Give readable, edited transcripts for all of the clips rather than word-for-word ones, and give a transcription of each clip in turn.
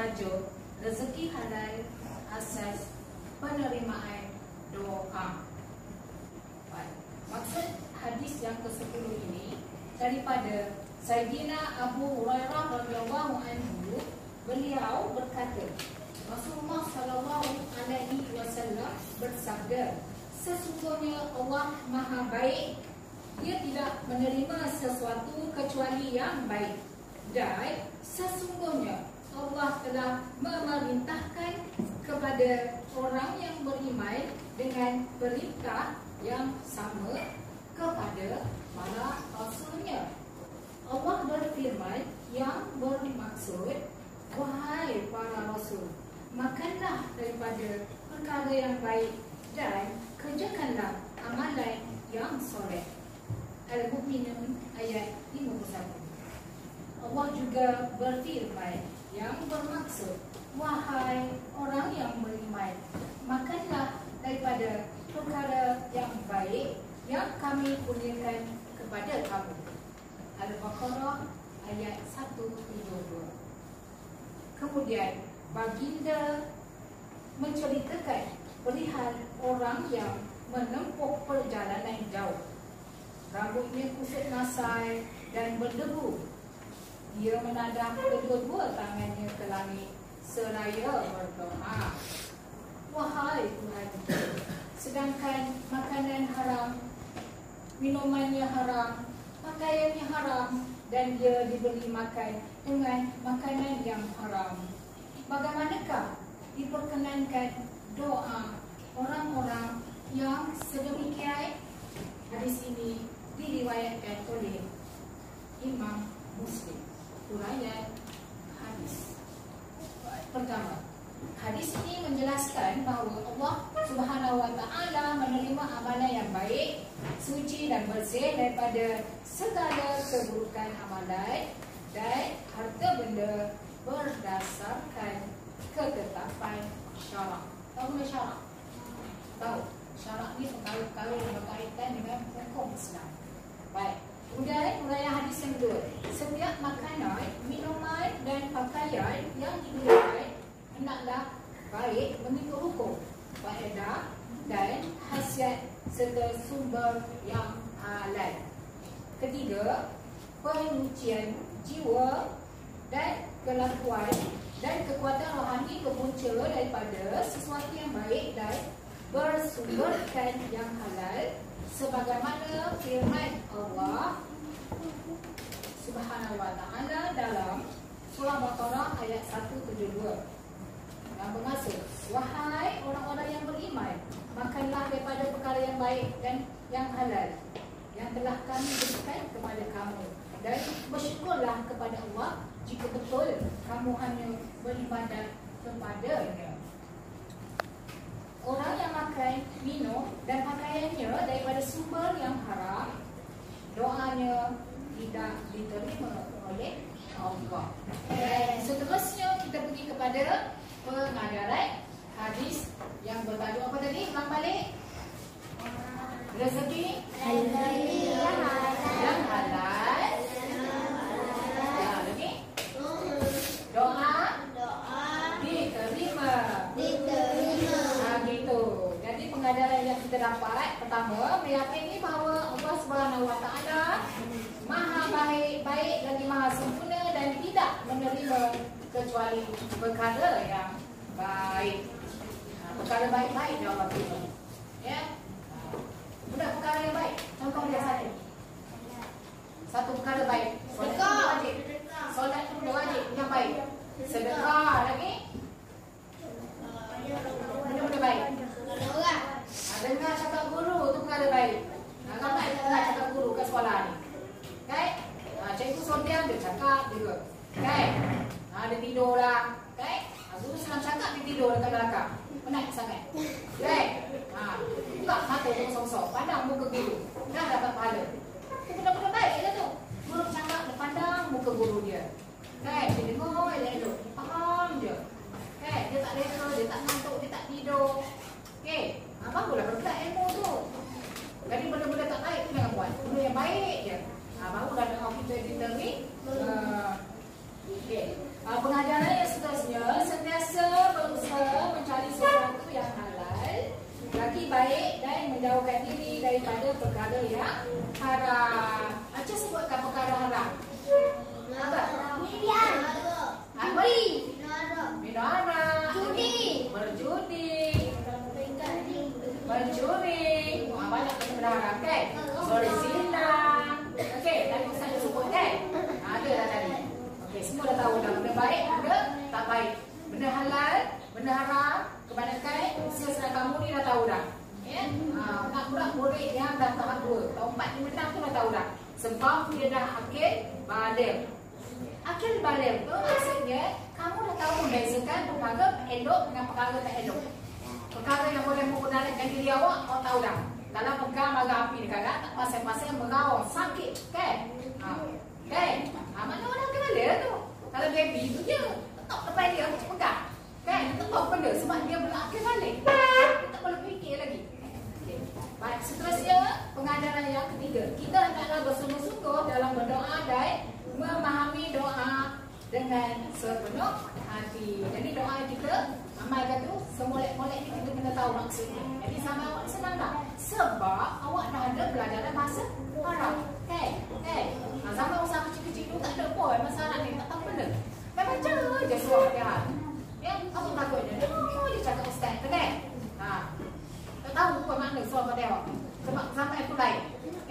bertajuk Rezeki Halal Asas Penerimaan Doa. Maksud hadis yang ke-10 ini daripada Sayyidina Abu Hurairah radhiyallahu anhu, beliau berkata, Rasulullah sallallahu alaihi wasallam bersabda, sesungguhnya Allah Maha Baik, Dia tidak menerima sesuatu kecuali yang baik, dan sesungguhnya Allah telah memerintahkan kepada orang yang beriman dengan perintah yang sama kepada para rasulnya. Allah berfirman yang bermaksud, wahai para rasul, makanlah daripada perkara yang baik dan kerjakanlah amalan yang soleh. Al-Mu'minun ayat 51. Allah juga berfirman yang bermaksud, wahai orang yang beriman, makanlah daripada perkara yang baik yang kami kurniakan kepada kamu. Al-Baqarah ayat 172. Kemudian baginda menceritakan perihal orang yang menempuh perjalanan jauh. Rambutnya kusut nasai dan berdebu. Dia menadam kedua-dua tangannya ke langit seraya berdoa, wahai Tuhan, sedangkan makanan haram, minumannya haram, pakaiannya haram, dan dia diberi makan dengan makanan yang haram. Bagaimanakah diperkenankan doa orang-orang yang sedemikian? Hadis ini diriwayatkan oleh Imam Muslim. Uraian hadis. Pertama, hadis ini menjelaskan bahawa Allah Subhanahu Wa Taala menerima amalan yang baik, suci dan bersih daripada segala keburukan amalan dan harta benda berdasarkan ketetapan syarak. Tahu tak syarak? Tahu. Syarak ni perkara-perkara yang berkaitan dengan hukum Islam. Baik. Kemudian uraian hadis yang kedua. Setiap makanan, minuman dan pakaian yang digunakan hendaklah baik mengikut hukum, faedah dan khasiat serta sumber yang halal. Ketiga, penyucian jiwa dan kelakuan dan kekuatan rohani berpunca daripada sesuatu yang baik dan bersumberkan yang halal, sebagaimana firman Allah Subhanahu Wa Taala dalam surah Baqarah ayat 172 yang bermaksud, wahai orang-orang yang beriman, makanlah daripada perkara yang baik dan yang halal yang telah kami berikan kepada kamu, dan bersyukurlah kepada Allah jika betul kamu hanya beribadat kepadanya. Orang yang makan, minum dan pakaiannya daripada sumber yang haram, doanya tidak diterima oleh Allah. Dan seterusnya kita pergi kepada pengajaran hadis yang bertajuk apa tadi? Ulang balik. Rezeki yang halal. Lagi? Doa diterima. Jadi pengajaran yang kita dapat, pertama, meyakini bahawa Allah Subhanahu Wa Taala Maha baik lagi Maha sempurna dan tidak menerima kecuali perkara yang baik. Perkara baik-baik dia Allah terima. Ya. Sudah perkara yang baik. Contoh dia satu. Satu perkara baik. Sedekah wajib. Solat itu wajib yang baik. Sedekah lagi. Benda-benda baik. Dengar cakap guru tu perkara baik. Ramai dengar cakap guru kat sekolah ni. Okay? Cikgu Sofian dia cakap juga. Okay? Dia tidur lah. Okay? Guru senang cakap, dia tidur dekat belakang. Penat sangat. Okay? Buka mata kosong-kosong. Pandang muka guru. Dah dapat pahala. Itu benda-benda baik je tu. Guru cakap, dia pandang muka guru dia. Okay? Dia dengar, dia elok. Faham je. Okay? Dia tak leka, dia tak ngantuk, dia tak tidur. Okay? Barulah berkat ilmu tu. Jadi benda-benda tak baik tu jangan buat. Benda yang baik je. Barulah dengan kita ni. Okay. Pengajaran yang seterusnya, baligh. Akil baligh itu maksudnya kamu dah tahu membezakan perkara elok dengan perkara tak elok. Perkara yang boleh memudahkan diri awak, awak tahu dah. Dalam pegang bara api dekat tak pasal-pasal merawang sakit, kan? Kan? Mana orang kena tu. Kalau baby tu je, tak depan dia pegang. Kan? Tak tahu benda sebab dia berakil balik. Dia tak boleh fikir lagi. Okay. Baik, seterusnya pengajaran yang ketiga. Kita hendaklah bersungguh-sungguh dalam berdoa dan memahami doa dengan sepenuh hati. Jadi doa yang kita amalkan tu semolek-molek ni kita kena tahu maksudnya. Jadi sama awak senang tak? Sebab awak dah ada belajar bahasa Arab. Kan? Zaman usaha kecil-kecil tu tak ada pun masalah ni, tak tahu benda. Memang je suruh Fatihah. Ya, apa takutnya? Dia cakap ustaz, kan? Tak tahu apa makna surah Fatihah. Sebab zaman itu lain.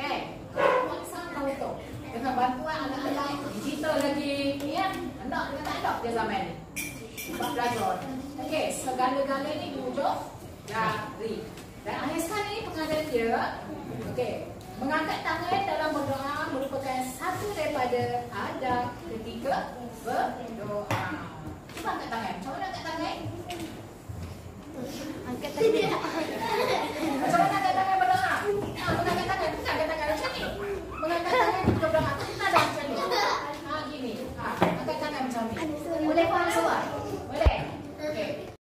Kan? Awak ni sangat tahu tu. Dengan bantuan anak-anak digital lagi, ya. Anak dengan tak ada dia zaman ni. Sebab belajar. Okey, segala-gala ni diwujud dari. Dan akhir sekali ni pengajaran dia, okey, mengangkat tangan dalam berdoa merupakan satu daripada adab ketika berdoa. Cuba angkat tangan. Macam mana angkat tangan?